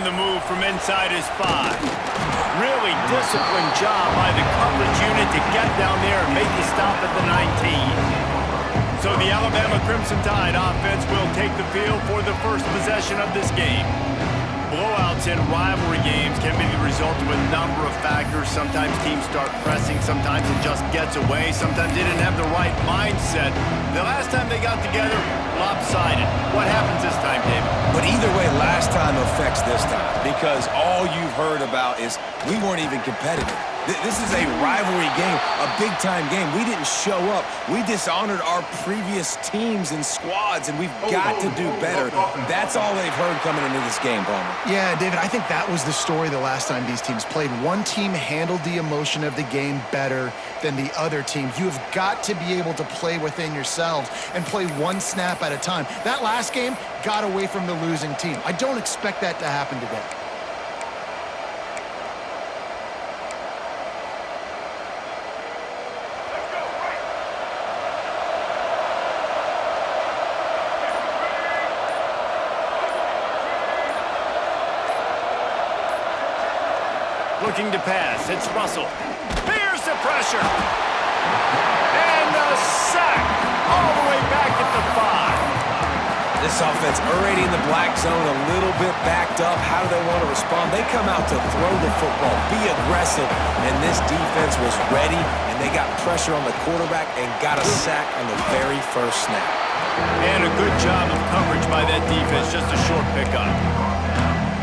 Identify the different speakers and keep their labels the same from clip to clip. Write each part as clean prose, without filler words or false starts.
Speaker 1: the move from inside his 5. Really disciplined job by the coverage unit to get down there and make the stop at the 19. So the Alabama Crimson Tide offense will take the field for the first possession of this game. Blowouts in rivalry games can be the result of a number of factors. Sometimes teams start pressing, sometimes it just gets away, sometimes they didn't have the right mindset. The last time they got together, lopsided. What happens this time, David?
Speaker 2: But either way, last time affects this time, because all you've heard about is we weren't even competitive. This is a rivalry game, a big-time game. We didn't show up. We dishonored our previous teams and squads, and we've got to do better. That's all they've heard coming into this game, Palmer.
Speaker 3: Yeah, David, I think that was the story the last time these teams played. One team handled the emotion of the game better than the other team. You have got to be able to play within yourselves and play one snap at a time. That last game got away from the losing team. I don't expect that to happen today.
Speaker 1: Looking to pass, it's Russell. Here's the pressure. And the sack all the way back at the 5.
Speaker 2: This offense already in the black zone, a little bit backed up. How do they want to respond? They come out to throw the football, be aggressive, and this defense was ready, and they got pressure on the quarterback and got a sack on the very first snap.
Speaker 1: And a good job of coverage by that defense, just a short pickup.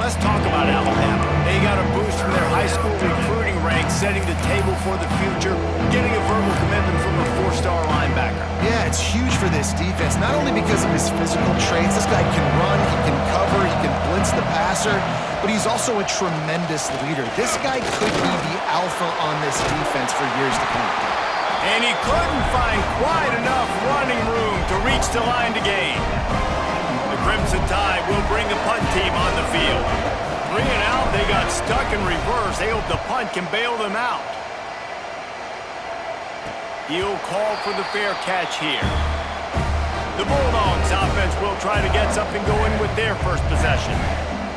Speaker 1: Let's talk about Alabama. They got a boost from their high school recruiting ranks, setting the table for the future, getting a verbal commitment from a 4-star linebacker.
Speaker 3: Yeah, it's huge for this defense, not only because of his physical traits. This guy can run, he can cover, he can blitz the passer, but he's also a tremendous leader. This guy could be the alpha on this defense for years to come.
Speaker 1: And he couldn't find quite enough running room to reach the line to gain. Crimson Tide will bring the punt team on the field. 3 and out, they got stuck in reverse. They hope the punt can bail them out. He'll call for the fair catch here. The Bulldogs offense will try to get something going with their first possession.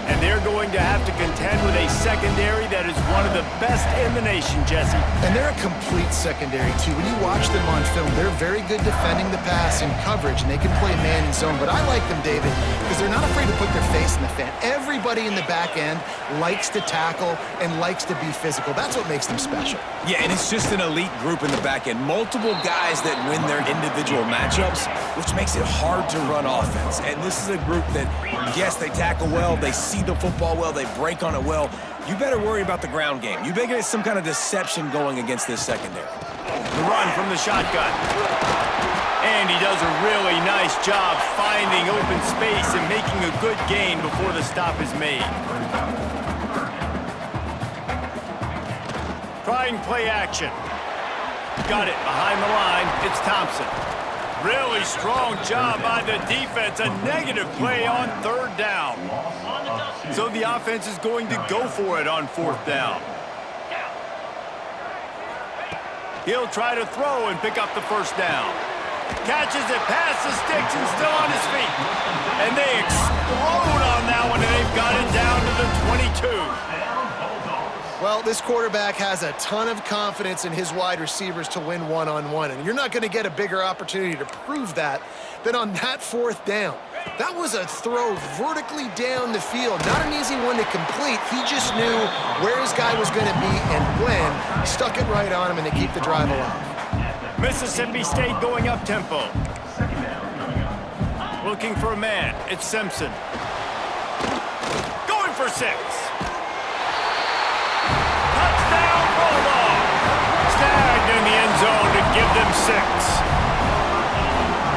Speaker 1: And they're going to have to contend with a secondary that is one of the best in the nation, Jesse.
Speaker 3: And they're a complete secondary, too. When you watch them on film, they're very good defending the pass and coverage, and they can play man and zone. But I like them, David, because they're not afraid to put their face in the fan. Everybody in the back end likes to tackle and likes to be physical. That's what makes them special.
Speaker 2: Yeah, and it's just an elite group in the back end. Multiple guys that win their individual matchups, which makes it hard to run offense. And this is a group that, yes, they tackle well, they see the football well, they break on it well. You better worry about the ground game. You better get some kind of deception going against this secondary.
Speaker 1: The run from the shotgun. And he does a really nice job finding open space and making a good gain before the stop is made. Trying play action. Got it behind the line. It's Thompson. Really strong job by the defense. A negative play on 3rd down. So the offense is going to go for it on 4th down. He'll try to throw and pick up the first down. Catches it past the sticks and still on his feet. And they explode on that one, and they've got it down to the 22.
Speaker 3: Well, this quarterback has a ton of confidence in his wide receivers to win one-on-one, and you're not going to get a bigger opportunity to prove that than on that 4th down. That was a throw vertically down the field. Not an easy one to complete. He just knew where his guy was going to be and when. Stuck it right on him, and they keep the drive alive.
Speaker 1: Mississippi State going up-tempo. Looking for a man. It's Simpson. Going for 6. Touchdown, Bulldogs! Snagged in the end zone to give them 6.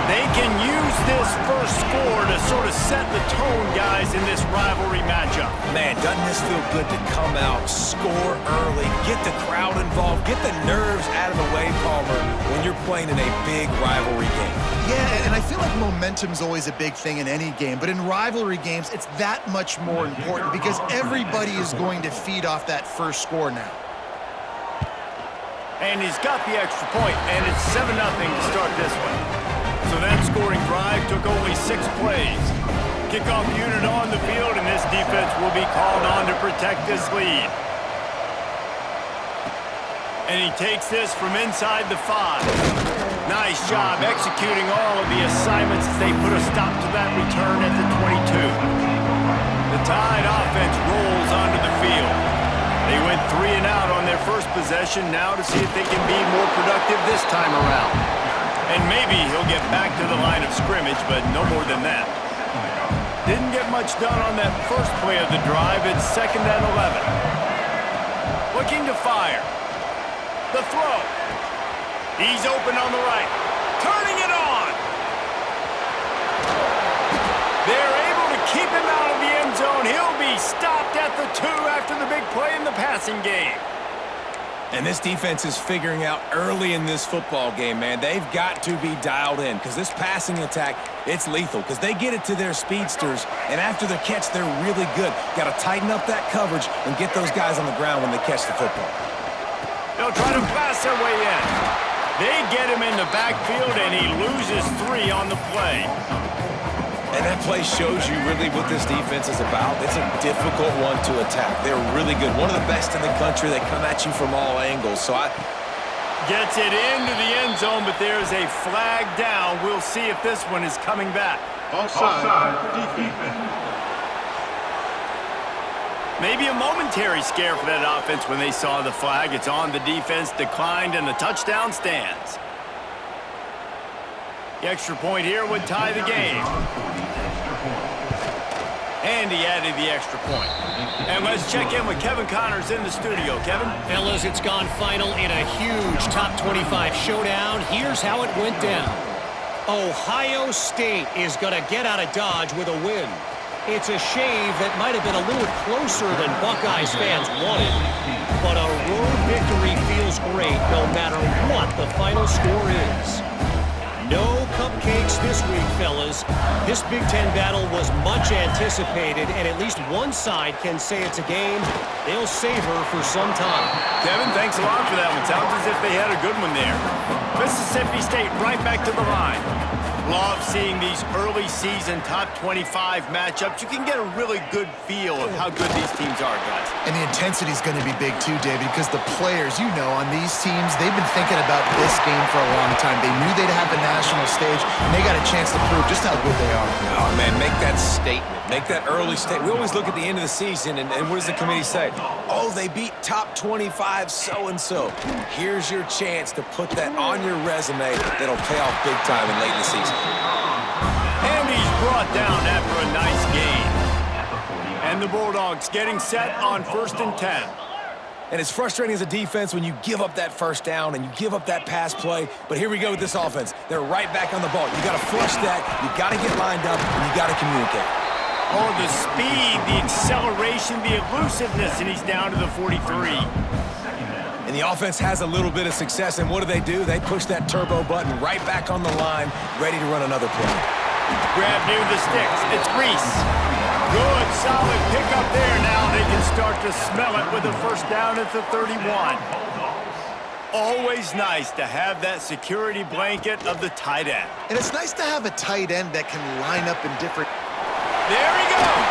Speaker 1: They can use this first score to sort of set the tone, guys, in this rivalry matchup.
Speaker 2: Man, doesn't this feel good to come out, score early, get the crowd involved, get the nerves out of the way, Palmer, when you're playing in a big rivalry game?
Speaker 3: Yeah, and I feel like momentum's always a big thing in any game, but in rivalry games, it's that much more important because everybody is going to feed off that first score now.
Speaker 1: And he's got the extra point, and it's 7-0 to start this one. So that scoring drive took only 6 plays. Kickoff unit on the field, and this defense will be called on to protect this lead. And he takes this from inside the 5. Nice job executing all of the assignments as they put a stop to that return at the 22. The Tide offense rolls onto the field. They went 3 and out on their first possession, now to see if they can be more productive this time around. And maybe he'll get back to the line of scrimmage, but no more than that. Didn't get much done on that first play of the drive. It's 2nd and 11. Looking to fire. The throw. He's open on the right. Turning it on. They're able to keep him out of the end zone. He'll be stopped at the 2 after the big play in the passing game.
Speaker 2: And this defense is figuring out early in this football game, man. They've got to be dialed in because this passing attack, it's lethal because they get it to their speedsters, and after the catch, they're really good. Got to tighten up that coverage and get those guys on the ground when they catch the football.
Speaker 1: They'll try to pass their way in. They get him in the backfield, and he loses 3 on the play.
Speaker 2: And that play shows you really what this defense is about. It's a difficult one to attack. They're really good. One of the best in the country. They come at you from all angles.
Speaker 1: Gets it into the end zone, but there's a flag down. We'll see if this one is coming back.
Speaker 4: Offside, defense.
Speaker 1: Maybe a momentary scare for that offense when they saw the flag. It's on, the defense declined, and the touchdown stands. The extra point here would tie the game. And he added the extra point. And let's check in with Kevin Connors in the studio. Kevin?
Speaker 5: Fellas, it's gone final in a huge top 25 showdown. Here's how it went down. Ohio State is going to get out of Dodge with a win. It's a shave that might have been a little closer than Buckeyes fans wanted. But a road victory feels great no matter what the final score is. No cupcakes this week, fellas. This Big Ten battle was much anticipated, and at least one side can say it's a game they'll savor for some time.
Speaker 1: Kevin, thanks a lot for that one. Sounds as if they had a good one there. Mississippi State right back to the line. Love seeing these early season top 25 matchups. You can get a really good feel of how good these teams are, guys.
Speaker 3: And the intensity is going to be big too, David, because the players, you know, on these teams, they've been thinking about this game for a long time. They knew they'd have the national stage, and they got a chance to prove just how good they are.
Speaker 2: Oh, man, make that statement. Make that early statement. We always look at the end of the season, and what does the committee say? Oh, they beat top 25 so-and-so. Here's your chance to put that on your resume that'll pay off big time in late in the season.
Speaker 1: And he's brought down after a nice gain. And the Bulldogs getting set on 1st and 10.
Speaker 2: And it's frustrating as a defense when you give up that first down and you give up that pass play. But here we go with this offense. They're right back on the ball. You got to flush that. You got to get lined up, and you got to communicate.
Speaker 1: Oh, the speed, the acceleration, the elusiveness, and he's down to the 43.
Speaker 2: And the offense has a little bit of success, and what do? They push that turbo button right back on the line, ready to run another play.
Speaker 1: Grab near the sticks. It's Reese. Good, solid pickup there. Now they can start to smell it with a first down at the 31. Always nice to have that security blanket of the tight end.
Speaker 3: And it's nice to have a tight end that can line up in different...
Speaker 1: There he goes.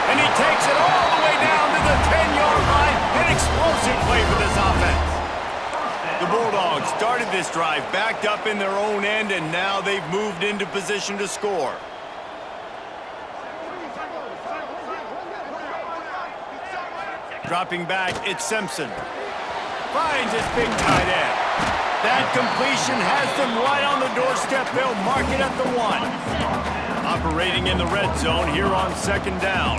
Speaker 1: And he takes it all the way down to the 10-yard line. An explosive play for this offense. The Bulldogs started this drive backed up in their own end, and now they've moved into position to score. Dropping back, it's Simpson. Finds his big tight end. That completion has them right on the doorstep. They'll mark it at the 1. Operating in the red zone here on 2nd down.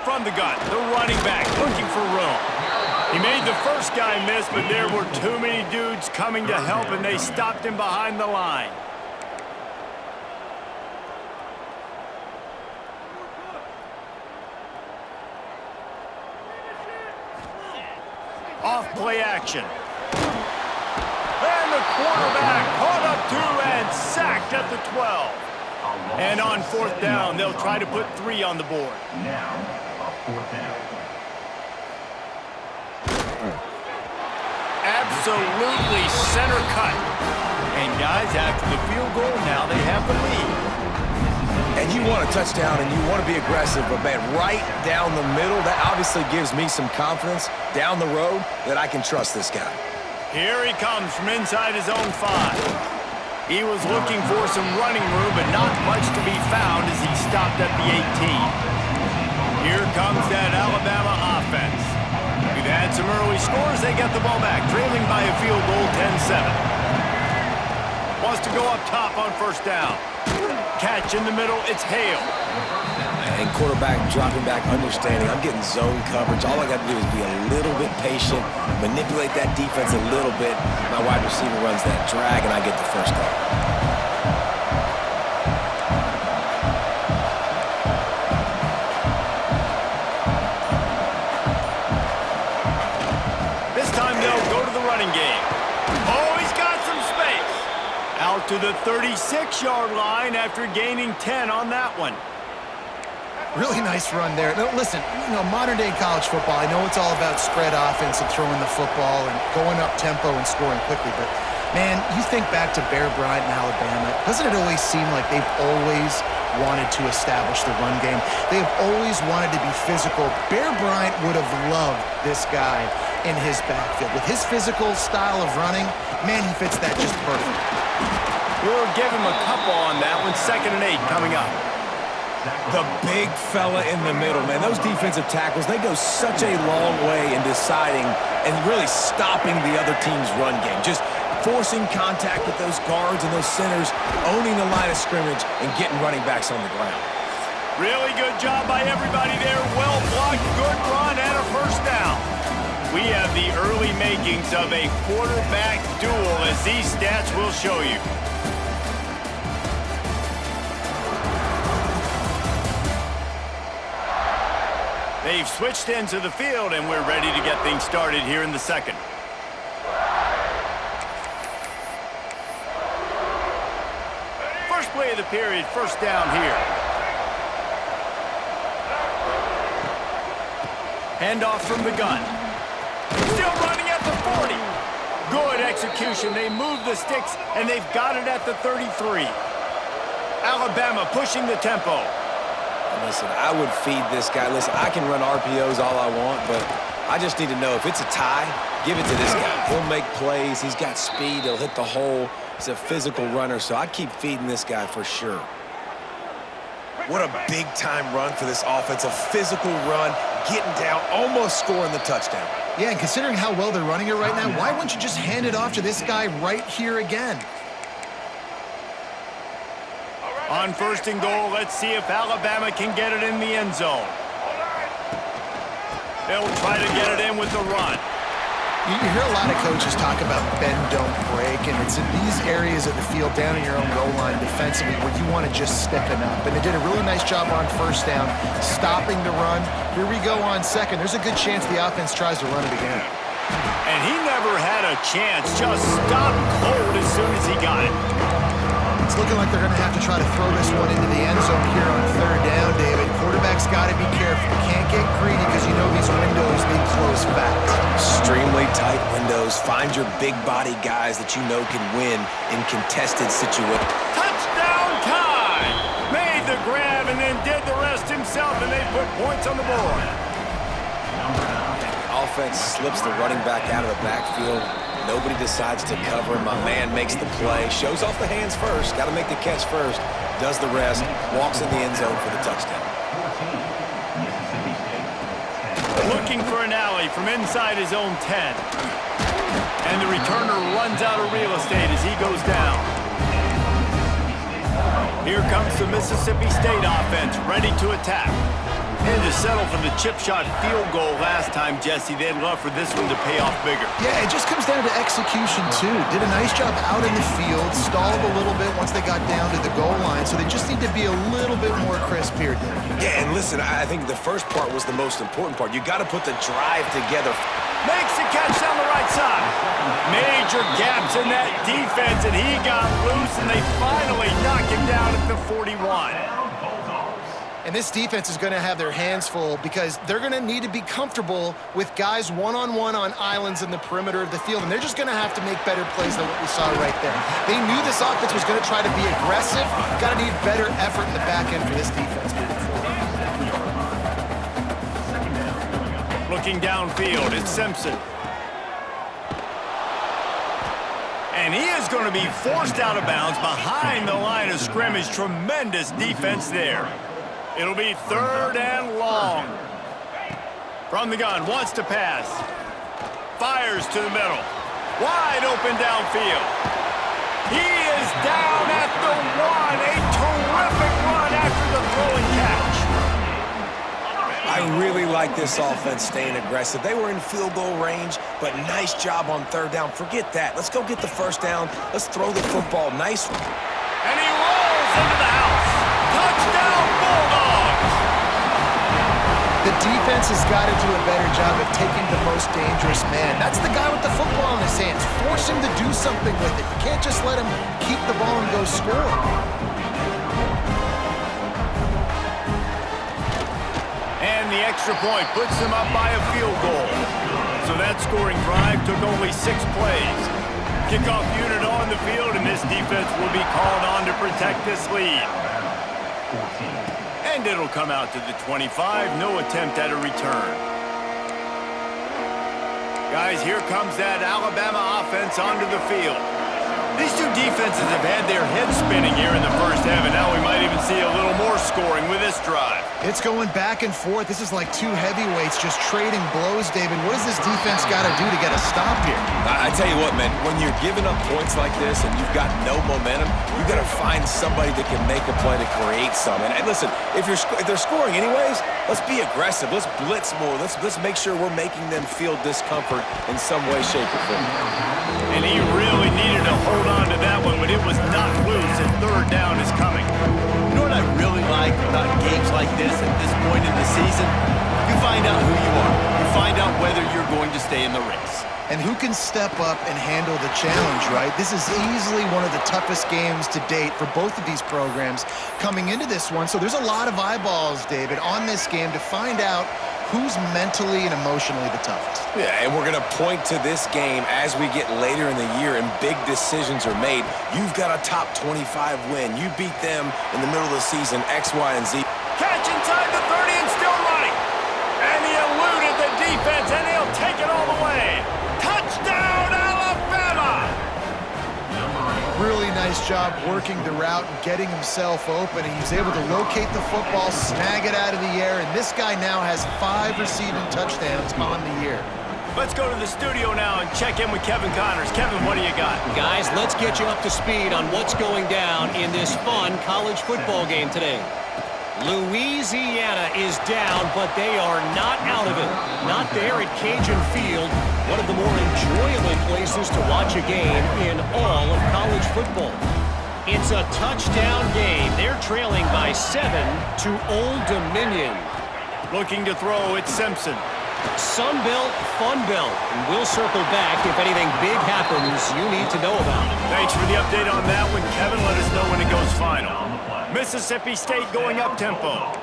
Speaker 1: From the gun, the running back looking for room. He made the first guy miss, but there were too many dudes coming to help, and they stopped him behind the line. Off play action. And the quarterback caught up to and sacked at the 12. And on 4th down, they'll try to put 3 on the board.
Speaker 4: Now, a 4th down.
Speaker 1: Absolutely center cut. And guys, after the field goal, now they have the lead.
Speaker 2: And you want a touchdown and you want to be aggressive, but man, right down the middle, that obviously gives me some confidence down the road that I can trust this guy.
Speaker 1: Here he comes from inside his own 5. He was looking for some running room, but not much to be found as he stopped at the 18. Here comes that Alabama offense. We've had some early scores. They get the ball back, trailing by a field goal, 10-7. Wants to go up top on first down. Catch in the middle, it's Hale.
Speaker 2: And quarterback dropping back, understanding I'm getting zone coverage. All I got to do is be a little bit patient, manipulate that defense a little bit. My wide receiver runs that drag, and I get the first down.
Speaker 1: This time they'll go to the running game. Oh, he's got some space. Out to the 36-yard line after gaining 10 on that one.
Speaker 3: Really nice run there. No, listen, modern-day college football, I know it's all about spread offense and throwing the football and going up tempo and scoring quickly, but, man, you think back to Bear Bryant in Alabama, doesn't it always seem like they've always wanted to establish the run game? They've always wanted to be physical. Bear Bryant would have loved this guy in his backfield. With his physical style of running, man, he fits that just perfect.
Speaker 1: We'll give him a couple on that one. 2nd and 8 coming up.
Speaker 2: The big fella in the middle, man. Those defensive tackles, they go such a long way in deciding and really stopping the other team's run game. Just forcing contact with those guards and those centers, owning the line of scrimmage, and getting running backs on the ground.
Speaker 1: Really good job by everybody there. Well blocked, good run, and a first down. We have the early makings of a quarterback duel, as these stats will show you. They've switched into the field, and we're ready to get things started here in the second. First play of the period, first down here. Handoff from the gun. Still running at the 40. Good execution. They move the sticks, and they've got it at the 33. Alabama pushing the tempo.
Speaker 2: Listen, I would feed this guy. Listen, I can run RPOs all I want, but I just need to know if it's a tie, give it to this guy. He'll make plays. He's got speed. He'll hit the hole. He's a physical runner, so I'd keep feeding this guy for sure. What a big-time run for this offense. A physical run, getting down, almost scoring the touchdown.
Speaker 3: Yeah, and considering how well they're running it right now, why wouldn't you just hand it off to this guy right here again?
Speaker 1: On 1st and goal, let's see if Alabama can get it in the end zone. They'll try to get it in with the run.
Speaker 3: You hear a lot of coaches talk about bend, don't break, and it's in these areas of the field down in your own goal line defensively where you want to just stiffen up. And they did a really nice job on first down, stopping the run. Here we go on second. There's a good chance the offense tries to run it again.
Speaker 1: And he never had a chance, just stopped cold as soon as he got it.
Speaker 3: It's looking like they're going to have to try to throw this one into the end zone here on 3rd down, David. Quarterback's got to be careful. Can't get greedy because you know these windows, they close fast.
Speaker 2: Extremely tight windows. Find your big body guys that you know can win in contested situations.
Speaker 1: Touchdown time! Made the grab and then did the rest himself, and they put points on the board.
Speaker 2: Offense slips the running back out of the backfield. Nobody decides to cover him. My man makes the play. Shows off the hands first. Got to make the catch first. Does the rest. Walks in the end zone for the touchdown.
Speaker 1: Looking for an alley from inside his own 10. And the returner runs out of real estate as he goes down. Here comes the Mississippi State offense, ready to attack. And to settle for the chip shot field goal last time, Jesse, they'd love for this one to pay off bigger.
Speaker 3: Yeah, it just comes down to execution, too. Did a nice job out in the field, stalled a little bit once they got down to the goal line, so they just need to be a little bit more crisp here, Dave.
Speaker 2: Yeah, and listen, I think the first part was the most important part. You got to put the drive together.
Speaker 1: Makes the catch down the right side. Major gaps in that defense, and he got loose, and they finally knock him down at the 41.
Speaker 3: And this defense is going to have their hands full because they're going to need to be comfortable with guys one-on-one on islands in the perimeter of the field, and they're just going to have to make better plays than what we saw right there. They knew this offense was going to try to be aggressive. Got to need better effort in the back end for this defense moving forward.
Speaker 1: Looking downfield, it's Simpson. And he is going to be forced out of bounds behind the line of scrimmage. Tremendous defense there. It'll be 3rd and long. From the gun, wants to pass. Fires to the middle. Wide open downfield. He is down at the 1. A terrific run after the throw and catch.
Speaker 2: I really like this offense staying aggressive. They were in field goal range, but nice job on 3rd down. Forget that. Let's go get the 1st down. Let's throw the football. Nice one.
Speaker 1: And he rolls into the house. Touchdown, Bulldogs!
Speaker 3: The defense has got to do a better job of taking the most dangerous man. That's the guy with the football in his hands. Force him to do something with it. You can't just let him keep the ball and go score.
Speaker 1: And the extra point puts them up by a field goal. So that scoring drive took only 6 plays. Kickoff unit on the field, and this defense will be called on to protect this lead. And it'll come out to the 25. No attempt at a return. Guys, here comes that Alabama offense onto the field. These two defenses have had their heads spinning here in the first half, and now we might even see a little more scoring with this drive.
Speaker 3: It's going back and forth. This is like two heavyweights just trading blows, David. What does this defense got to do to get a stop here?
Speaker 2: I tell you what, man, when you're giving up points like this and you've got no momentum, you've got to find somebody that can make a play to create some. And listen, if they're scoring anyways, let's be aggressive. Let's blitz more. Let's make sure we're making them feel discomfort in some way, shape, or form.
Speaker 1: And he really needed to hold on to that one, but it was not loose, and 3rd down is coming.
Speaker 6: You know what I really like about games like this at this point in the season? You find out who you are. You find out whether you're going to stay in the race.
Speaker 3: And who can step up and handle the challenge, right? This is easily one of the toughest games to date for both of these programs coming into this one. So there's a lot of eyeballs, David, on this game to find out who's mentally and emotionally the toughest.
Speaker 2: Yeah, and we're going to point to this game as we get later in the year and big decisions are made. You've got a top 25 win. You beat them in the middle of the season, X, Y, and Z.
Speaker 1: Catch inside the 30 and still running. And he eluded the defense, and he'll take it all the way. Touchdown, Alabama!
Speaker 3: Really nice job working the route and getting himself open. And he's able to locate the football, snag it out of the air, and this guy now has 5 receiving touchdowns on the year.
Speaker 1: Let's go to the studio now and check in with Kevin Connors. Kevin, what do you got?
Speaker 5: Guys, let's get you up to speed on what's going down in this fun college football game today. Louisiana is down, but they are not out of it. Not there at Cajun Field, one of the more enjoyable places to watch a game in all of college football. It's a touchdown game. They're trailing by 7 to Old Dominion.
Speaker 1: Looking to throw, it's Simpson.
Speaker 5: Sun Belt, Fun Belt. And we'll circle back if anything big happens you need to know about.
Speaker 1: Thanks for the update on that one, Kevin. Let us know when it goes final. Mississippi State going up-tempo.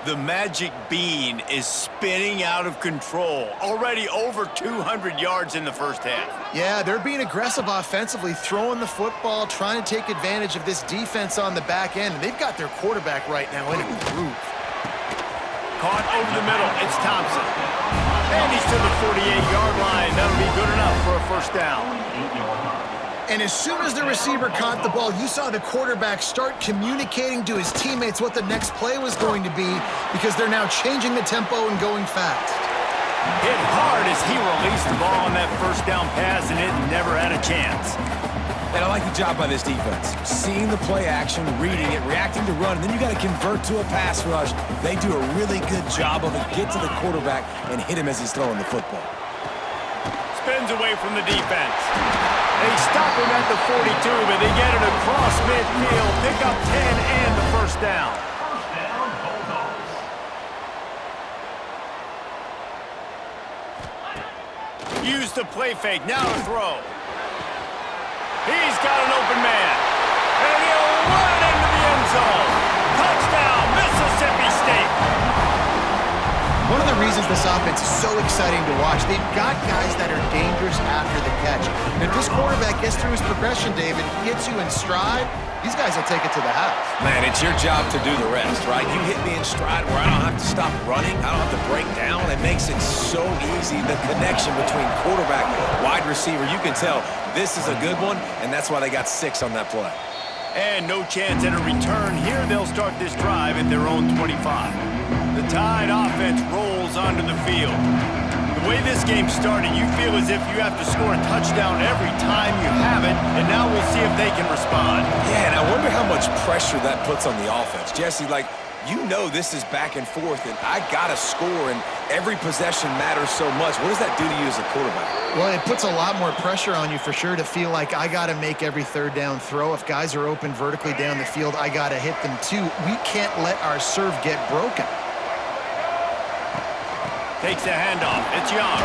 Speaker 1: The Magic Bean is spinning out of control. Already over 200 yards in the first half.
Speaker 3: Yeah, they're being aggressive offensively, throwing the football, trying to take advantage of this defense on the back end. And they've got their quarterback right now in a groove.
Speaker 1: Caught over the middle. It's Thompson. And he's to the 48-yard line. That'll be good enough for a first down.
Speaker 3: And as soon as the receiver caught the ball, you saw the quarterback start communicating to his teammates what the next play was going to be because they're now changing the tempo and going fast.
Speaker 1: Hit hard as he released the ball on that first down pass, and it never had a chance.
Speaker 2: And I like the job by this defense. Seeing the play action, reading it, reacting to run, and then you got to convert to a pass rush. They do a really good job of it. Get to the quarterback and hit him as he's throwing the football.
Speaker 1: Spins away from the defense. They stop him at the 42, but they get it across midfield. Pick up 10 and the first down. Use the play fake. Now to throw. He's got an open man. And he'll run into the end zone. Touchdown, Mississippi State.
Speaker 3: One of the reasons this offense is so exciting to watch, they've got guys that are dangerous after the catch. And if this quarterback gets through his progression, David, hits you in stride, these guys will take it to the house.
Speaker 2: Man, it's your job to do the rest, right? You hit me in stride where I don't have to stop running. I don't have to break down. It makes it so easy, the connection between quarterback, wide receiver. You can tell this is a good one, and that's why they got 6 on that play.
Speaker 1: And no chance at a return. Here they'll start this drive at their own 25. The Tide offense rolls onto the field. The way this game started, you feel as if you have to score a touchdown every time you have it, and now we'll see if they can respond.
Speaker 2: Yeah, and I wonder how much pressure that puts on the offense. Jesse, like, you know this is back and forth, and I got to score, and every possession matters so much. What does that do to you as a quarterback?
Speaker 3: Well, it puts a lot more pressure on you for sure to feel like I got to make every third down throw. If guys are open vertically down the field, I got to hit them too. We can't let our serve get broken.
Speaker 1: Takes the handoff. It's Young.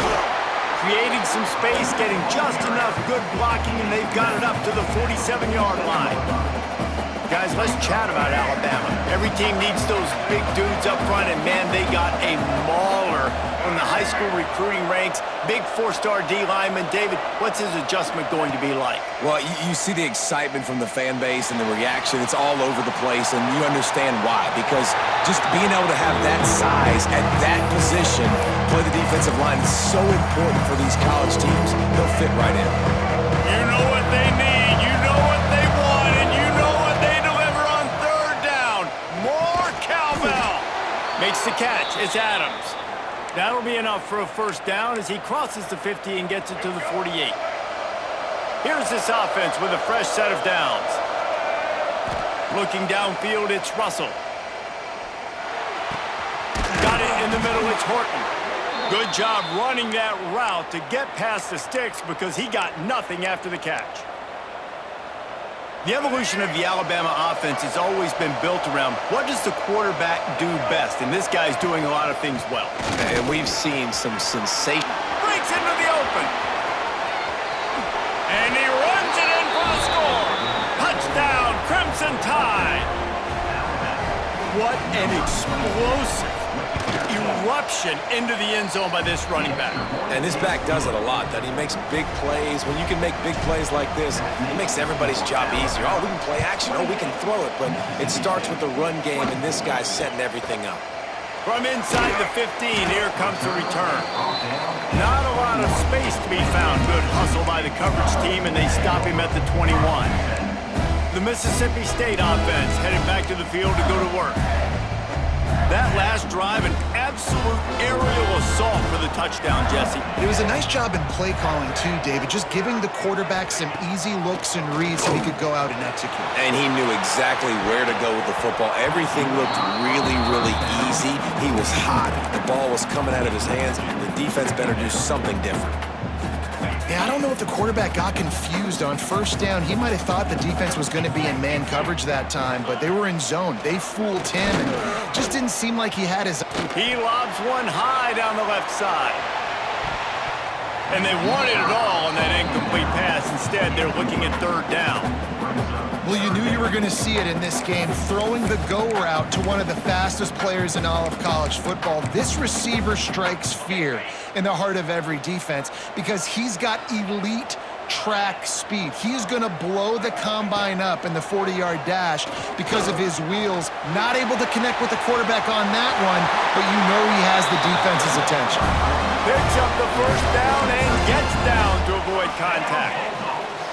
Speaker 1: Creating some space, getting just enough good blocking, and they've got it up to the 47-yard line. Guys, let's chat about Alabama. Every team needs those big dudes up front, and man, they got a mauler from the high school recruiting ranks. Big 4-star D lineman. David, what's his adjustment going to be like?
Speaker 2: Well, you see the excitement from the fan base and the reaction. It's all over the place, and you understand why. Because just being able to have that size at that position, play the defensive line, is so important for these college teams. They'll fit right in.
Speaker 1: You know what they need. You know what they want, and you know what they deliver on third down. More cowbell. Makes the catch. It's Adams. That'll be enough for a first down as he crosses the 50 and gets it to the 48. Here's this offense with a fresh set of downs. Looking downfield, it's Russell. Got it in the middle, it's Horton. Good job running that route to get past the sticks because he got nothing after the catch. The evolution of the Alabama offense has always been built around what does the quarterback do best, and this guy's doing a lot of things well.
Speaker 2: And we've seen some sensation.
Speaker 1: Breaks into the open. And he runs it in for the score. Touchdown, Crimson Tide. What an explosive eruption into the end zone by this running back.
Speaker 2: And this back does it a lot, that he makes big plays. When you can make big plays like this, it makes everybody's job easier. Oh, we can play action. Oh, we can throw it. But it starts with the run game, and this guy's setting everything up.
Speaker 1: From inside the 15, here comes the return. Not a lot of space to be found. Good hustle by the coverage team, and they stop him at the 21. The Mississippi State offense headed back to the field to go to work. That last drive, an absolute aerial assault for the touchdown, Jesse.
Speaker 3: It was a nice job in play calling too, David, just giving the quarterback some easy looks and reads so he could go out and execute.
Speaker 2: And he knew exactly where to go with the football. Everything looked really, really easy. He was hot. The ball was coming out of his hands. The defense better do something different.
Speaker 3: Yeah, I don't know if the quarterback got confused on first down. He might have thought the defense was going to be in man coverage that time, but they were in zone. They fooled him, and just didn't seem like he had his...
Speaker 1: He lobs one high down the left side. And they wanted it all on that incomplete pass. Instead, they're looking at third down.
Speaker 3: Well, you knew you were going to see it in this game, throwing the go route to one of the fastest players in all of college football. This receiver strikes fear in the heart of every defense because he's got elite track speed. He's going to blow the combine up in the 40-yard dash because of his wheels. Not able to connect with the quarterback on that one, but you know he has the defense's attention.
Speaker 1: Picks up the first down and gets down to avoid contact.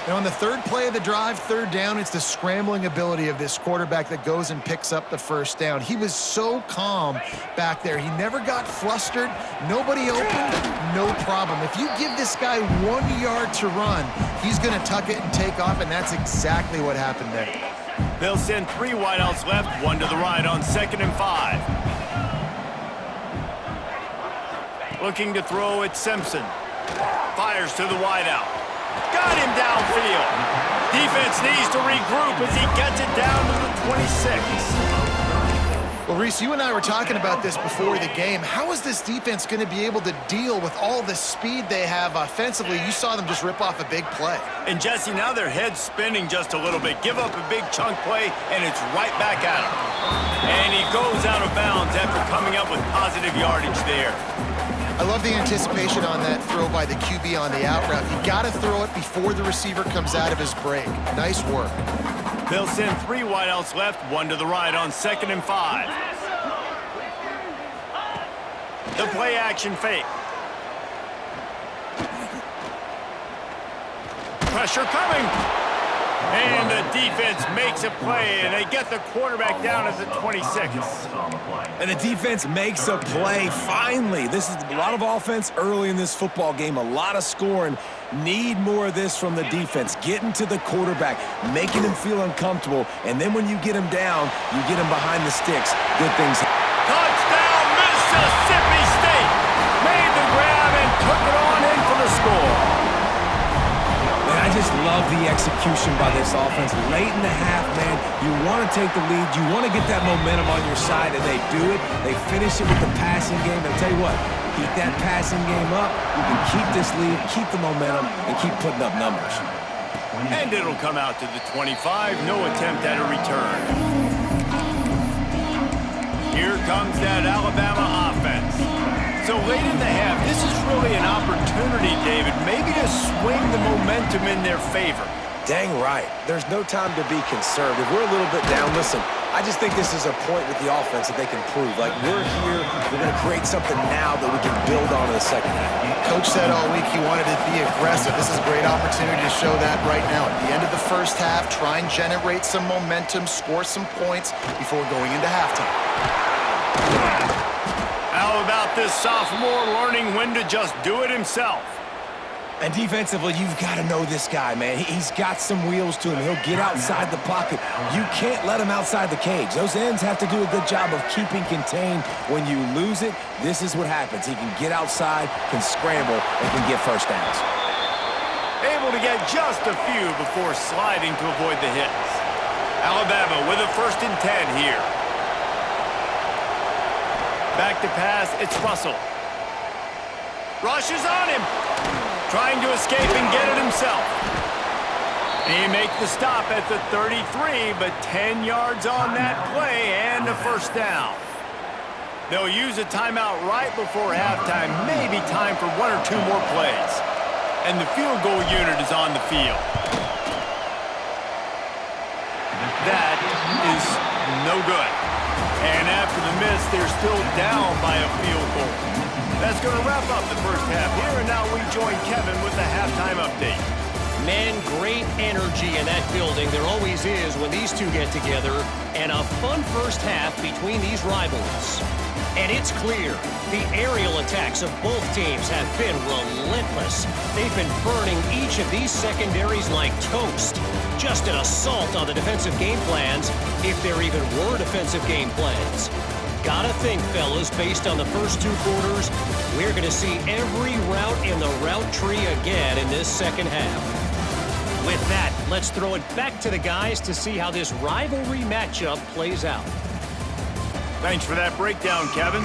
Speaker 3: And on the third play of the drive, third down, it's the scrambling ability of this quarterback that goes and picks up the first down. He was so calm back there. He never got flustered. Nobody open, no problem. If you give this guy 1 yard to run, he's going to tuck it and take off, and that's exactly what happened there.
Speaker 1: They'll send 3 wideouts left, 1 to the right on 2nd and 5. Looking to throw at Simpson. Fires to the wideout. Got him downfield. Defense needs to regroup as he gets it down to the 26.
Speaker 3: Well, Reese, you and I were talking about this before the game. How is this defense going to be able to deal with all the speed they have offensively? You saw them just rip off a big play.
Speaker 1: And Jesse, now their head's spinning just a little bit. Give up a big chunk play, and it's right back at him. And he goes out of bounds after coming up with positive yardage there.
Speaker 3: I love the anticipation on that throw by the QB on the out route. You got to throw it before the receiver comes out of his break. Nice work.
Speaker 1: They'll send 3 wideouts left, 1 to the right on 2nd and 5. The play action fake. Pressure coming. And the defense makes a play, and they get the quarterback down at the 26.
Speaker 2: And the defense makes a play, finally. This is a lot of offense early in this football game, a lot of scoring. Need more of this from the defense. Getting to the quarterback, making him feel uncomfortable, and then when you get him down, you get him behind the sticks. Good things.
Speaker 1: Touchdown, Mississippi State! Made the grab and took it on in for the score.
Speaker 2: Man, I just love the execution by this offense. Late in the half, man, you want to take the lead. You want to get that momentum on your side, and they do it. They finish it with the passing game. And I'll tell you what, keep that passing game up. You can keep this lead, keep the momentum, and keep putting up numbers.
Speaker 1: And it'll come out to the 25. No attempt at a return. Here comes that Alabama offense. So late in the half, this is really an opportunity, David, maybe to swing the momentum in their favor.
Speaker 2: Dang right. There's no time to be conservative. We're a little bit down. Listen, I just think this is a point with the offense that they can prove. Like, we're here, we're going to create something now that we can build on in the second half.
Speaker 3: Coach said all week he wanted to be aggressive. This is a great opportunity to show that right now. At the end of the first half, try and generate some momentum, score some points before going into halftime.
Speaker 1: How about this sophomore learning when to just do it himself?
Speaker 2: And defensively, you've got to know this guy, man. He's got some wheels to him. He'll get outside the pocket. You can't let him outside the cage. Those ends have to do a good job of keeping contained. When you lose it, this is what happens. He can get outside, can scramble, and can get first downs.
Speaker 1: Able to get just a few before sliding to avoid the hits. Alabama with a 1st and 10 here. Back to pass, it's Russell. Rush is on him. Trying to escape and get it himself. He makes the stop at the 33, but 10 yards on that play and a 1st down. They'll use a timeout right before halftime, maybe time for 1 or 2 more plays. And the field goal unit is on the field. That is no good. And after the miss, they're still down by a field goal. That's going to wrap up the first half here, and now we join Kevin with the halftime update.
Speaker 5: Man, great energy in that building. There always is when these two get together, and a fun first half between these rivals. And it's clear, the aerial attacks of both teams have been relentless. They've been burning each of these secondaries like toast. Just an assault on the defensive game plans, if there even were defensive game plans. Gotta think, fellas, based on the first 2 quarters, we're going to see every route in the route tree again in this second half. With that, let's throw it back to the guys to see how this rivalry matchup plays out.
Speaker 1: Thanks for that breakdown, Kevin.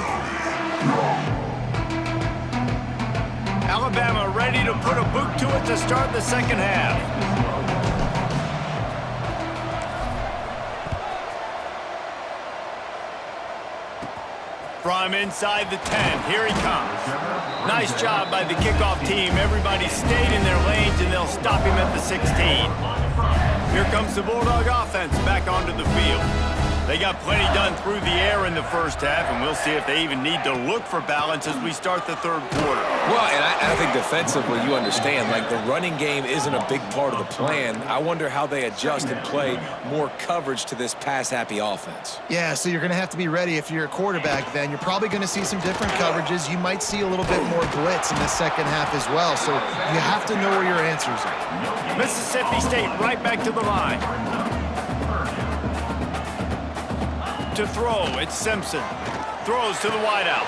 Speaker 1: Alabama ready to put a boot to it to start the second half. From inside the 10, here he comes. Nice job by the kickoff team. Everybody stayed in their lanes, and they'll stop him at the 16. Here comes the Bulldog offense back onto the field. They got plenty done through the air in the first half, and we'll see if they even need to look for balance as we start the third quarter.
Speaker 2: Well, and I think defensively, you understand, like, the running game isn't a big part of the plan. I wonder how they adjust and play more coverage to this pass-happy offense.
Speaker 3: Yeah, so you're going to have to be ready if you're a quarterback then. You're probably going to see some different coverages. You might see a little bit more blitz in the second half as well, so you have to know where your answers are.
Speaker 1: Mississippi State right back to the line. To throw, it's Simpson. Throws to the wideout.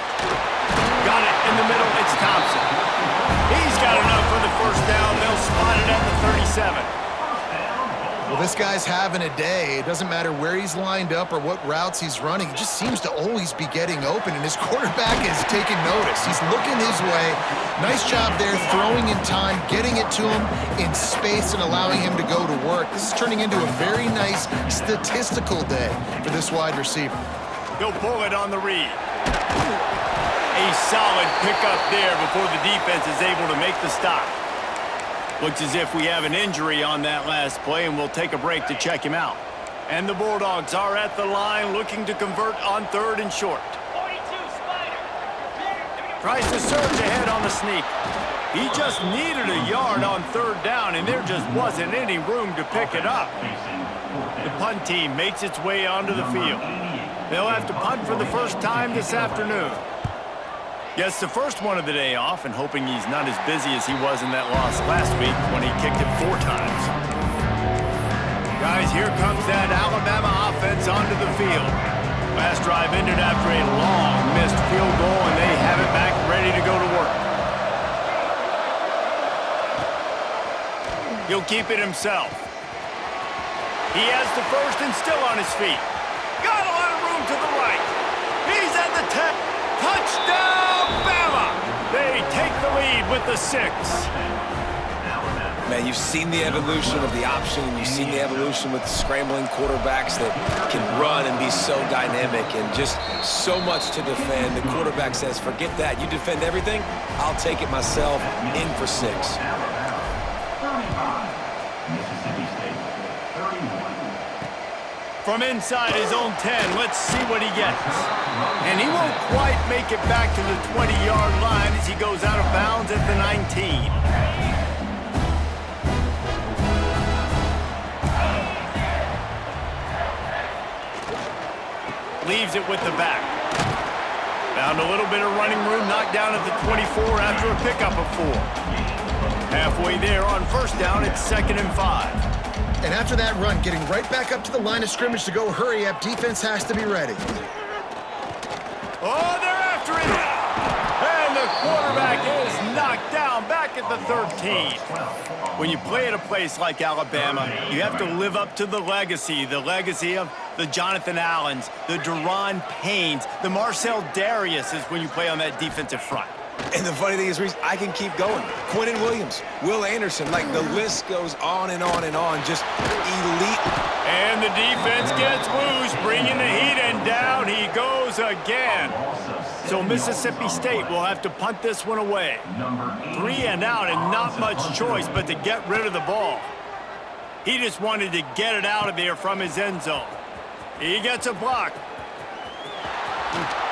Speaker 1: Got it in the middle, it's Thompson. He's got enough for the 1st down. They'll spot it at the 37.
Speaker 3: Well, this guy's having a day. It doesn't matter where he's lined up or what routes he's running. He just seems to always be getting open, and his quarterback is taking notice. He's looking his way. Nice job there, throwing in time, getting it to him in space and allowing him to go to work. This is turning into a very nice statistical day for this wide receiver.
Speaker 1: He'll pull it on the read. A solid pickup there before the defense is able to make the stop. Looks as if we have an injury on that last play, and we'll take a break to check him out. And the Bulldogs are at the line looking to convert on 3rd and short.
Speaker 7: 42 Spider.
Speaker 1: Tries to surge ahead on the sneak. He just needed a yard on 3rd down, and there just wasn't any room to pick it up. The punt team makes its way onto the field. They'll have to punt for the first time this afternoon. Yes, the first one of the day off, and hoping he's not as busy as he was in that loss last week when he kicked it 4 times. Guys, here comes that Alabama offense onto the field. Last drive ended after a long missed field goal, and they have it back ready to go to work. He'll keep it himself. He has the first and still on his feet. Got a lot of room to the right. He's at the 10. Touchdown, Bama! They take the lead with the 6.
Speaker 2: Man, you've seen the evolution of the option. You've seen the evolution with scrambling quarterbacks that can run and be so dynamic and just so much to defend. The quarterback says, forget that. You defend everything, I'll take it myself. In for 6.
Speaker 4: 35, Mississippi State. 31.
Speaker 1: From inside his own 10, let's see what he gets. And he won't quite make it back to the 20-yard line as he goes out of bounds at the 19. Leaves it with the back. Found a little bit of running room, knocked down at the 24 after a pickup of 4. Halfway there on 1st down, it's 2nd and 5.
Speaker 3: And after that run, getting right back up to the line of scrimmage to go hurry up, defense has to be ready.
Speaker 1: Oh, they're after him. And the quarterback is knocked down back at the 13. When you play at a place like Alabama, you have to live up to the legacy of the Jonathan Allens, the Daron Paynes, the Marcel Dariuses when you play on that defensive front.
Speaker 2: And the funny thing is, Reese, I can keep going. Quentin Williams, Will Anderson, like the list goes on and on and on. Just elite.
Speaker 1: And the defense gets loose, bringing the heat, and down he goes again. So Mississippi State will have to punt this one away. 3 and out and not much choice but to get rid of the ball. He just wanted to get it out of there from his end zone. He gets a block.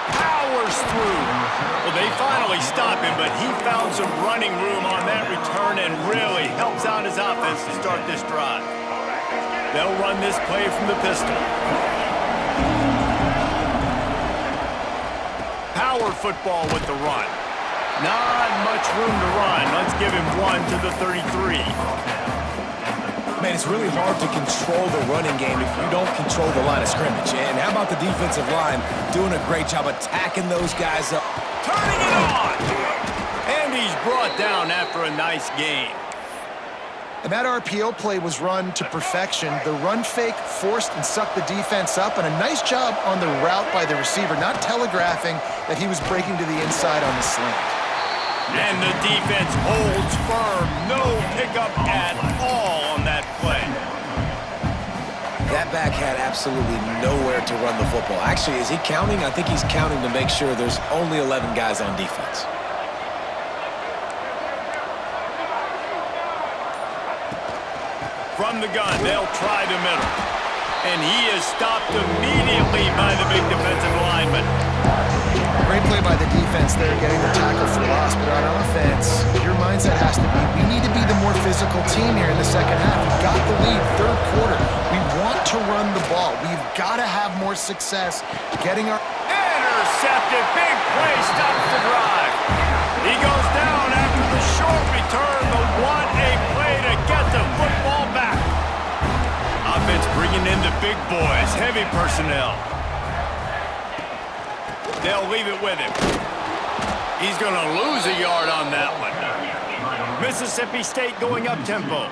Speaker 1: Powers through. Well, they finally stop him, but he found some running room on that return and really helps out his offense to start this drive. They'll run this play from the pistol. Power football with the run. Not much room to run. Let's give him 1 to the 33.
Speaker 2: Man, it's really hard to control the running game if you don't control the line of scrimmage. And how about the defensive line doing a great job attacking those guys up?
Speaker 1: Turning it on! And he's brought down after a nice gain.
Speaker 3: And that RPO play was run to perfection. The run fake forced and sucked the defense up, and a nice job on the route by the receiver, not telegraphing that he was breaking to the inside on the slant.
Speaker 1: And the defense holds firm. No pickup at all on that play.
Speaker 2: That back had absolutely nowhere to run the football. Actually, is he counting? I think he's counting to make sure there's only 11 guys on defense.
Speaker 1: From the gun, they'll try the middle. And he is stopped immediately by the big defensive lineman.
Speaker 3: Great play by the defense there, getting the tackle for loss. But on offense, your mindset has to be, we need to be the more physical team here in the second half. We've got the lead, 3rd quarter. We want to run the ball. We've got to have more success getting our...
Speaker 1: Intercepted. Big play stops the drive. He goes down after the short return, but what a play to get the football back. Offense bringing in the big boys, heavy personnel. They'll leave it with him. He's going to lose a yard on that one. Mississippi State going up tempo.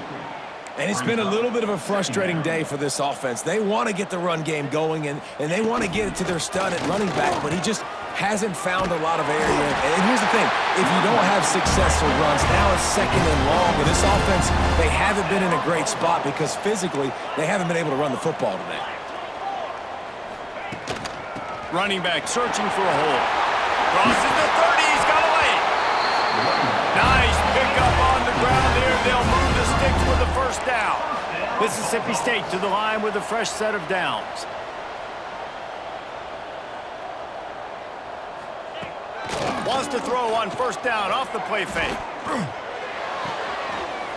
Speaker 2: And it's been a little bit of a frustrating day for this offense. They want to get the run game going, and they want to get it to their stud at running back, but he just hasn't found a lot of area. And here's the thing. If you don't have successful runs, now it's second and long. And this offense, they haven't been in a great spot because physically they haven't been able to run the football today.
Speaker 1: Running back searching for a hole. Crosses the 30. He's got away. Nice pickup on the ground there. They'll move the sticks with the first down. Mississippi State to the line with a fresh set of downs. Wants to throw on first down off the play fake.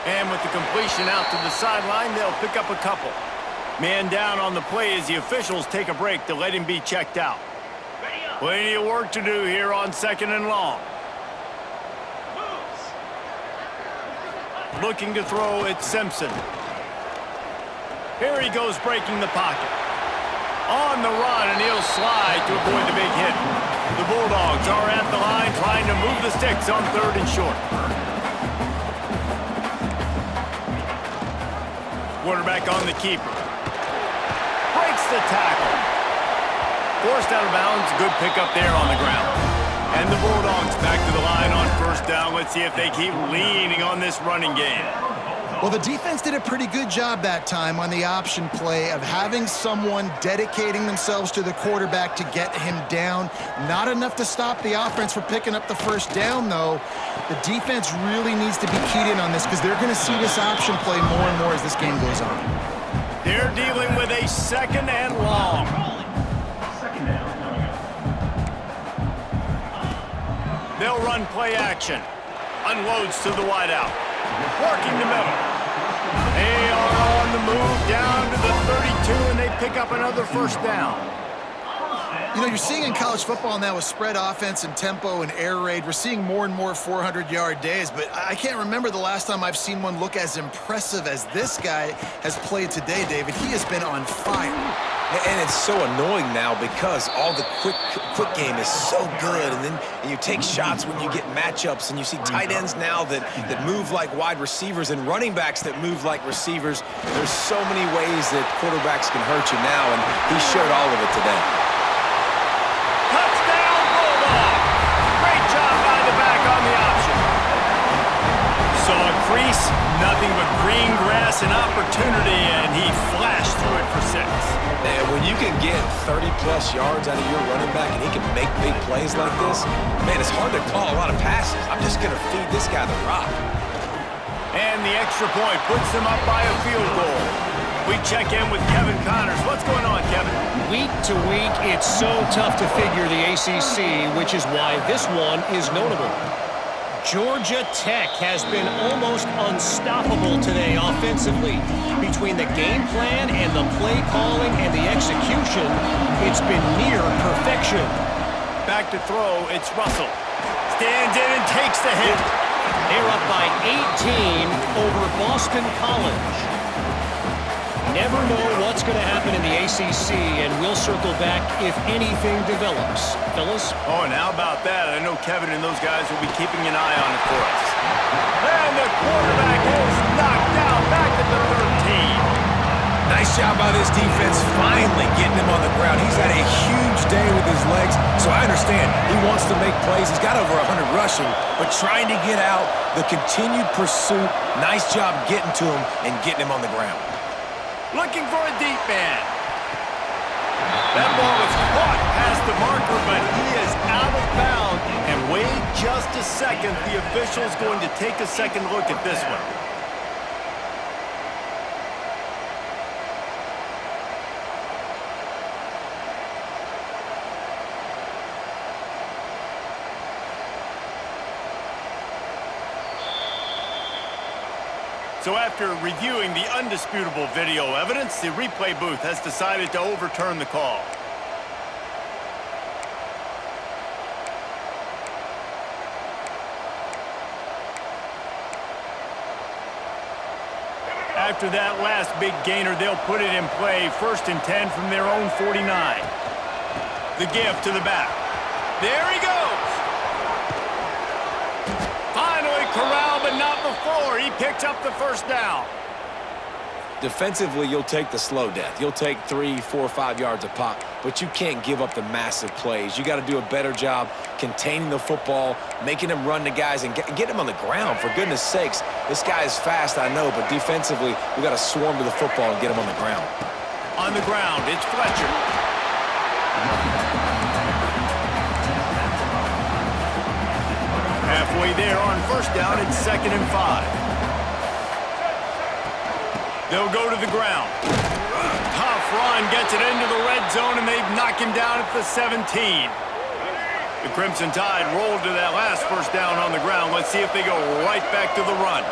Speaker 1: And with the completion out to the sideline, they'll pick up a couple. Man down on the play as the officials take a break to let him be checked out. Plenty of work to do here on second and long. Looking to throw at Simpson. Here he goes breaking the pocket. On the run, and he'll slide to avoid the big hit. The Bulldogs are at the line trying to move the sticks on third and short. Quarterback on the keeper. Breaks the tackle. Forced out of bounds. Good pickup there on the ground. And the Bulldogs back to the line on first down. Let's see if they keep leaning on this running game.
Speaker 3: Well, the defense did a pretty good job that time on the option play of having someone dedicating themselves to the quarterback to get him down. Not enough to stop the offense from picking up the first down, though. The defense really needs to be keyed in on this because they're going to see this option play more and more as this game goes on.
Speaker 1: They're dealing with a second and long.
Speaker 4: Second down coming up.
Speaker 1: They'll run play action. Unloads to the wideout. Working the middle. They are on the move down to the 32, and they pick up another first down.
Speaker 3: You know, you're seeing in college football now with spread offense and tempo and air raid, we're seeing more and more 400-yard days, but I can't remember the last time I've seen one look as impressive as this guy has played today, David. He has been on fire.
Speaker 2: And it's so annoying now because all the quick game is so good, and then you take shots when you get matchups, and you see tight ends now that move like wide receivers and running backs that move like receivers. There's so many ways that quarterbacks can hurt you now, and he showed all of it today.
Speaker 1: Touchdown, Bulldogs! Great job by the back on the option. Saw a crease, nothing but green grass and opportunity, and he flashed through it for 6.
Speaker 2: And when you can get 30-plus yards out of your running back and he can make big plays like this, man, it's hard to call a lot of passes. I'm just going to feed this guy the rock.
Speaker 1: And the extra point puts them up by a field goal. We check in with Kevin Connors. What's going on, Kevin?
Speaker 5: Week to week, it's so tough to figure the ACC, which is why this one is notable. Georgia Tech has been almost unstoppable today offensively. Between the game plan and the play calling and the execution, it's been near perfection.
Speaker 1: Back to throw, it's Russell. Stands in and takes the hit.
Speaker 5: They're up by 18 over Boston College. Never know what's going to happen in the ACC, and we'll circle back if anything develops. Fellas?
Speaker 1: Oh, and how about that? I know Kevin and those guys will be keeping an eye on it for us. And the quarterback is knocked down back at the 13.
Speaker 2: Nice job by this defense finally getting him on the ground. He's had a huge day with his legs, so I understand he wants to make plays. He's got over 100 rushing, but trying to get out, the continued pursuit, nice job getting to him and getting him on the ground.
Speaker 1: Looking for a deep man. That ball was caught past the marker, but he is out of bounds. And wait just a second. The official's going to take a second look at this one. So after reviewing the undisputable video evidence, the replay booth has decided to overturn the call. After that last big gainer, they'll put it in play, 1st and 10 from their own 49. The give to the back. There he goes! Finally corralled, but not before. He picks up the first down.
Speaker 2: Defensively, you'll take the slow death. You'll take 3, 4, 5 yards a pop, but you can't give up the massive plays. You got to do a better job containing the football, making them run to guys, and get them on the ground. For goodness sakes, this guy is fast, I know, but defensively, we got to swarm to the football and get him on the ground.
Speaker 1: On the ground, it's Fletcher. Halfway there on first down, it's 2nd and 5. They'll go to the ground. Tough run gets it into the red zone, and they've knocked him down at the 17. The Crimson Tide rolled to that last first down on the ground. Let's see if they go right back to the run.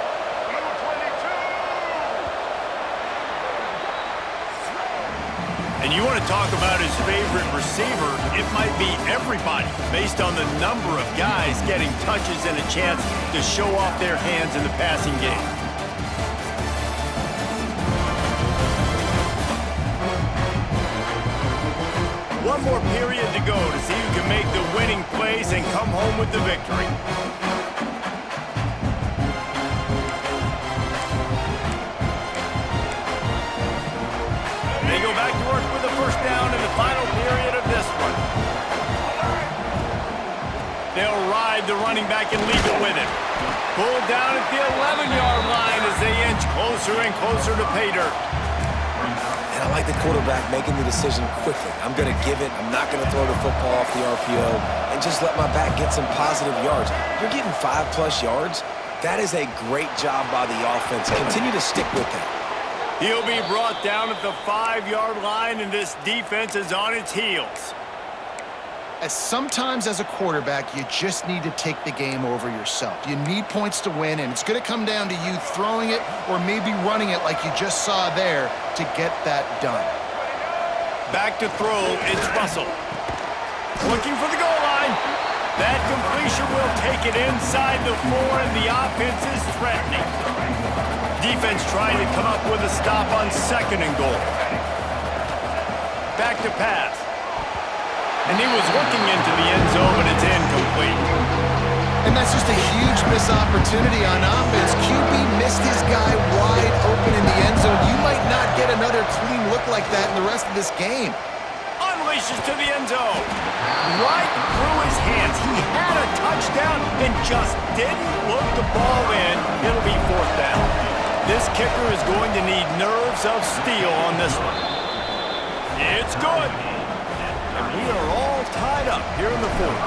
Speaker 1: And you want to talk about his favorite receiver, it might be everybody, based on the number of guys getting touches and a chance to show off their hands in the passing game. One more period to go to see who can make the winning plays and come home with the victory. They go back to work with the first down in the final period of this one. They'll ride the running back and leave it with him. Pulled down at the 11-yard line as they inch closer and closer to pay dirt.
Speaker 2: And I like the quarterback making the decision quickly. I'm going to give it. I'm not going to throw the football off the RPO and just let my back get some positive yards. You're getting 5+ yards. That is a great job by the offense. Continue to stick with that.
Speaker 1: He'll be brought down at the 5-yard line, and this defense is on its heels.
Speaker 3: Sometimes as a quarterback, you just need to take the game over yourself. You need points to win, and it's going to come down to you throwing it or maybe running it like you just saw there to get that done.
Speaker 1: Back to throw, it's Russell. Looking for the goal line. That completion will take it inside the 4, and the offense is threatening. Defense trying to come up with a stop on 2nd and goal. Back to pass. And he was looking into the end zone, but it's incomplete.
Speaker 3: And that's just a huge missed opportunity on offense. QB missed his guy wide open in the end zone. You might not get another clean look like that in the rest of this game.
Speaker 1: Unleashes to the end zone. Right through his hands. He had a touchdown and just didn't look the ball in. It'll be 4th down. This kicker is going to need nerves of steel on this one. It's good. And we are all tied up here in the 4th.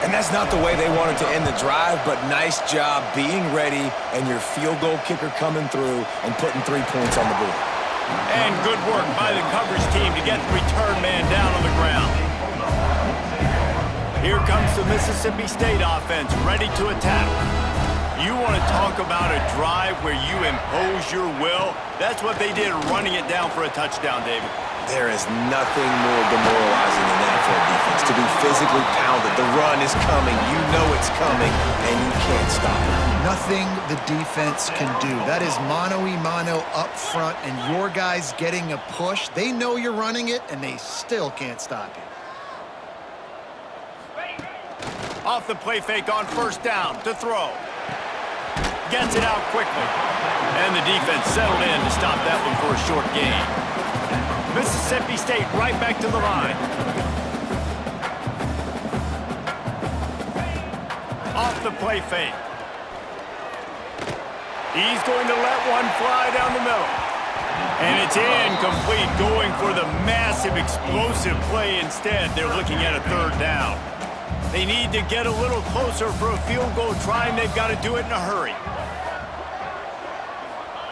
Speaker 2: And that's not the way they wanted to end the drive, but nice job being ready and your field goal kicker coming through and putting 3 points on the board.
Speaker 1: And good work by the coverage team to get the return man down on the ground. Here comes the Mississippi State offense ready to attack. You want to talk about a drive where you impose your will? That's what they did, running it down for a touchdown, David.
Speaker 2: There is nothing more demoralizing than that for a defense, to be physically pounded. The run is coming. You know it's coming, and you can't stop it.
Speaker 3: Nothing the defense can do. That is mano-a-mano up front, and your guys getting a push. They know you're running it, and they still can't stop you.
Speaker 1: Off the play fake on first down to throw. Gets it out quickly. And the defense settled in to stop that one for a short gain. Mississippi State right back to the line. Off the play fake. He's going to let one fly down the middle. And it's incomplete, going for the massive explosive play instead. They're looking at a 3rd down. They need to get a little closer for a field goal try, and they've got to do it in a hurry.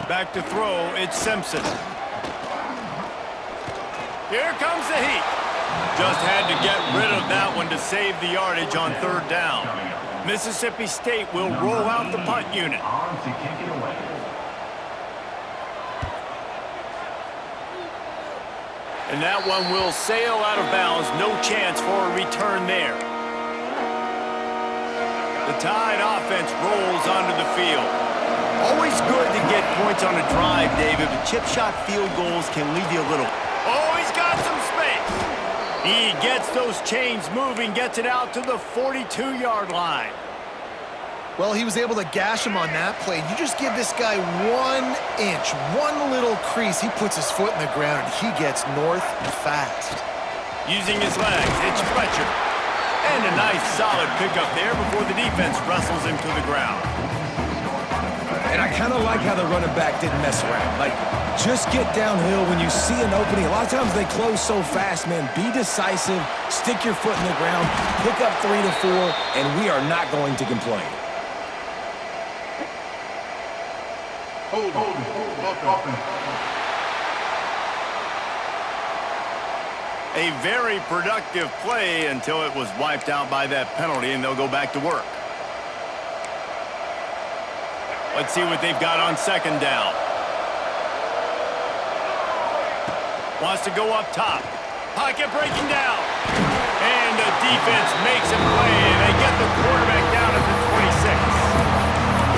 Speaker 1: Back to throw, it's Simpson. Here comes the heat. Just had to get rid of that one to save the yardage on 3rd down. Mississippi State will roll out the punt unit. And that one will sail out of bounds. No chance for a return there. The Tide offense rolls onto the field.
Speaker 6: Always good to get points on a drive, David, but chip shot field goals can leave you a little.
Speaker 1: Oh, he's got some space. He gets those chains moving, gets it out to the 42-yard line.
Speaker 3: Well, he was able to gash him on that play. You just give this guy 1 inch, one little crease, he puts his foot in the ground, and he gets north fast.
Speaker 1: Using his legs, it's Fletcher. And a nice solid pickup there before the defense wrestles him to the ground.
Speaker 2: And I kind of like how the running back didn't mess around. Like, just get downhill when you see an opening. A lot of times they close so fast, man. Be decisive, stick your foot in the ground, pick up 3 to 4, and we are not going to complain.
Speaker 4: Hold on.
Speaker 1: A very productive play until it was wiped out by that penalty, and they'll go back to work. Let's see what they've got on second down. Wants to go up top. Pocket breaking down. And the defense makes a play, and they get the quarterback down at the 26.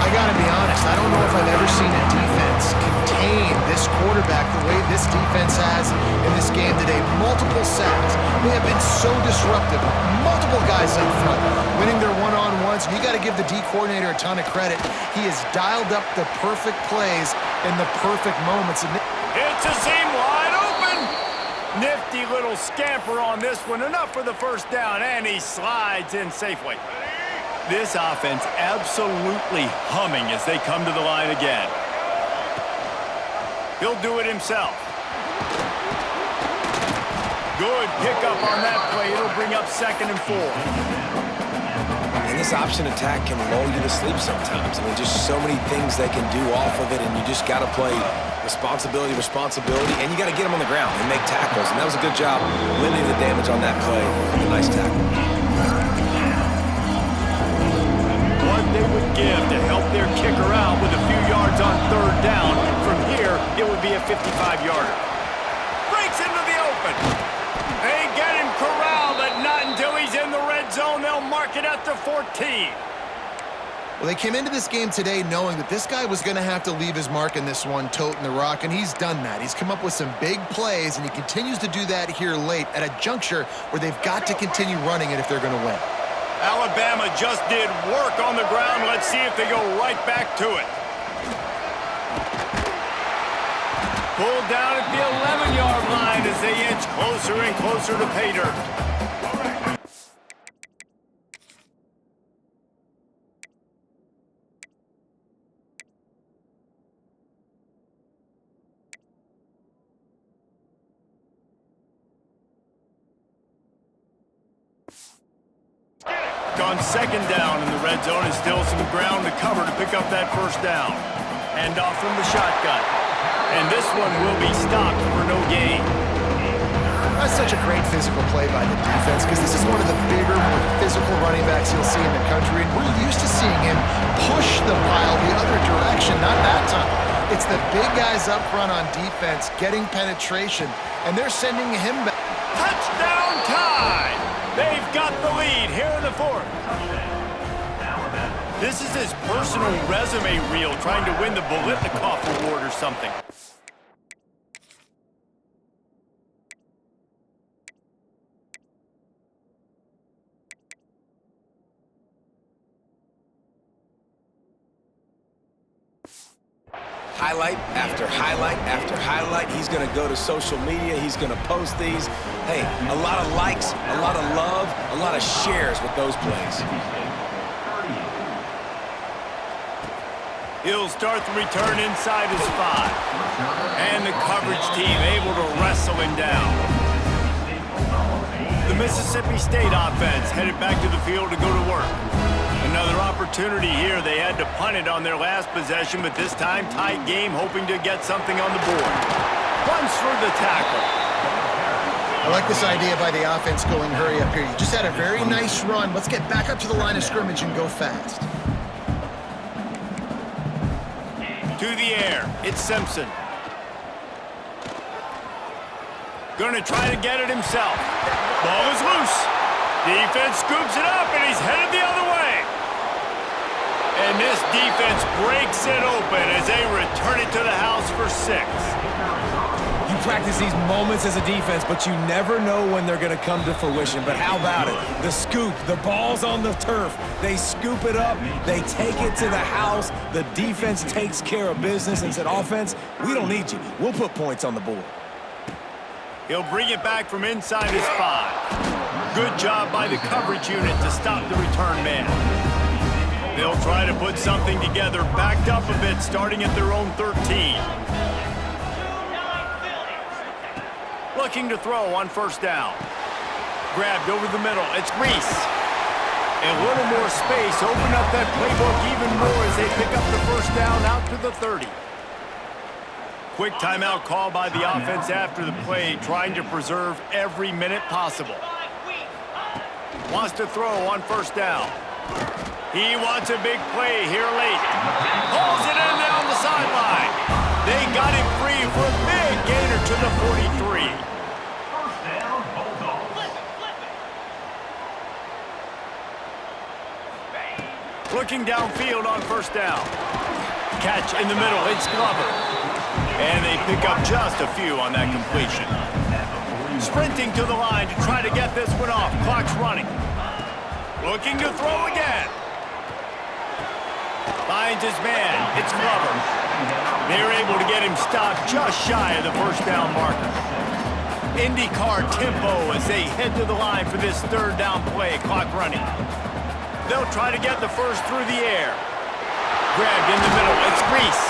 Speaker 3: I gotta be honest, I don't know if I've ever seen a defense contain this quarterback the way this defense has in this game today. Multiple sacks. They have been so disruptive. Multiple guys up front, winning their one-on-ones. And you got to give the D coordinator a ton of credit. He has dialed up the perfect plays in the perfect moments. And
Speaker 1: It's a seam wide open. Nifty little scamper on this one. Enough for the first down, and he slides in safely. This offense absolutely humming as they come to the line again. He'll do it himself. Good pickup on that play. It'll bring up 2nd and 4.
Speaker 2: And this option attack can lull you to sleep sometimes. I mean, just so many things they can do off of it, and you just got to play responsibility, and you got to get them on the ground and make tackles. And that was a good job limiting the damage on that play. A nice tackle.
Speaker 1: What they would give to help their kicker out with a few yards on 3rd down. From here, it would be a 55-yarder. Breaks into the open. They get him corralled, but not until he's in the red zone. They'll mark it at the 14.
Speaker 3: well, they came into this game today knowing that this guy was going to have to leave his mark in this one, toting the rock, and he's done that. He's come up with some big plays, and he continues to do that here late at a juncture where they've got to continue running it if they're going to win.
Speaker 1: Alabama just did work on the ground. Let's see if they go right back to it. Pulled down at the 11-yard line as they inch closer and closer to pay dirt. On 2nd down in the red zone, and still some ground to cover to pick up that first down. Hand off from the shotgun. And this one will be stopped for no gain.
Speaker 3: That's such a great physical play by the defense because this is one of the bigger, more physical running backs you'll see in the country, and we're used to seeing him push the pile the other direction, not that time. It's the big guys up front on defense getting penetration, and they're sending him back.
Speaker 1: Touchdown time! They've got the lead here in the 4th. This is his personal resume reel, trying to win the Biletnikoff Award or something.
Speaker 2: Highlight after highlight after highlight. He's going to go to social media. He's going to post these. Hey, a lot of likes, a lot of love, a lot of shares with those plays.
Speaker 1: He'll start the return inside his 5. And the coverage team able to wrestle him down. The Mississippi State offense headed back to the field to go to work. Another opportunity here. They had to punt it on their last possession, but this time tight game, hoping to get something on the board. Runs for the tackle.
Speaker 3: I like this idea by the offense going hurry up here. You just had a very nice run. Let's get back up to the line of scrimmage and go fast.
Speaker 1: To the air, it's Simpson. Gonna try to get it himself. Ball is loose. Defense scoops it up, and he's headed the other way. And this defense breaks it open as they return it to the house for 6.
Speaker 2: You practice these moments as a defense, but you never know when they're going to come to fruition. But how about it? The scoop, the ball's on the turf. They scoop it up. They take it to the house. The defense takes care of business and said, offense, we don't need you. We'll put points on the board.
Speaker 1: He'll bring it back from inside his 5. Good job by the coverage unit to stop the return man. They'll try to put something together, backed up a bit, starting at their own 13. Looking to throw on first down. Grabbed over the middle. It's Reese. A little more space. Open up that playbook even more as they pick up the first down out to the 30. Quick timeout call by the offense after the play, trying to preserve every minute possible. Wants to throw on first down. He wants a big play here late. Pulls it in down the sideline. They got him free for a big gainer to the 43. Looking downfield on first down. Catch in the middle. It's Glover. And they pick up just a few on that completion. Sprinting to the line to try to get this one off. Clock's running. Looking to throw again. Finds his man. It's Glover. They're able to get him stopped just shy of the first down marker. IndyCar tempo as they head to the line for this third down play. Clock running. They'll try to get the first through the air. Grabbed in the middle. It's Reese.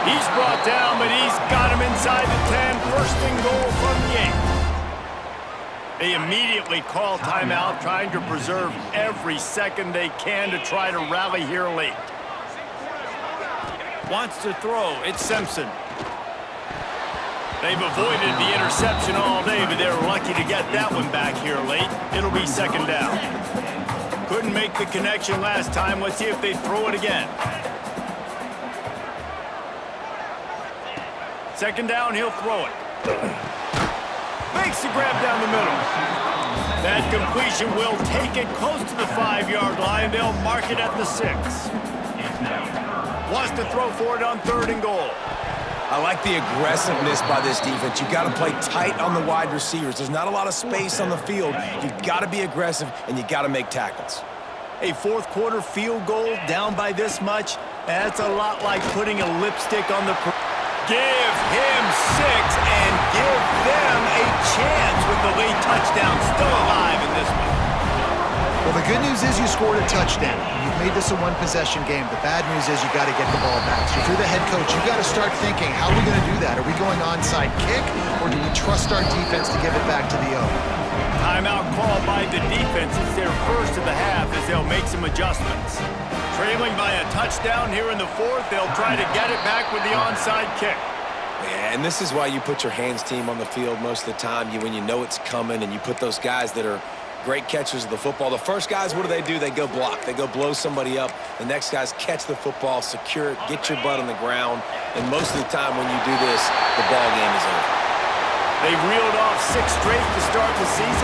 Speaker 1: He's brought down, but he's got him inside the 10. First and goal from the 8. They immediately call timeout, trying to preserve every second they can to try to rally here late. Wants to throw. It's Simpson. They've avoided the interception all day, but they're lucky to get that one back here late. It'll be second down. Couldn't make the connection last time. Let's see if they throw it again. Second down, he'll throw it. Makes the grab down the middle. That completion will take it close to the 5-yard line. They'll mark it at the 6. Wants to throw for it on third and goal.
Speaker 2: I like the aggressiveness by this defense. You got to play tight on the wide receivers. There's not a lot of space on the field. You got to be aggressive, and you got to make tackles.
Speaker 6: A fourth quarter field goal down by this much, that's a lot like putting a lipstick on the...
Speaker 1: Give him 6 and give them a chance with the late touchdown still alive in this one.
Speaker 3: Well, the good news is you scored a touchdown. You've made this a one-possession game. The bad news is you got to get the ball back. So if you're the head coach, you got to start thinking, how are we going to do that? Are we going onside kick, or do we trust our defense to give it back to the O?
Speaker 1: Timeout call by the defense. It's their first of the half as they'll make some adjustments. Trailing by a touchdown here in the 4th, they'll try to get it back with the onside kick.
Speaker 2: Yeah, and this is why you put your hands team on the field most of the time. When you know it's coming, and you put those guys that are great catchers of the football. The first guys, what do? They go block. They go blow somebody up. The next guys catch the football, secure it, get your butt on the ground. And most of the time when you do this, the ball game is over.
Speaker 1: They reeled off 6 straight to start the season.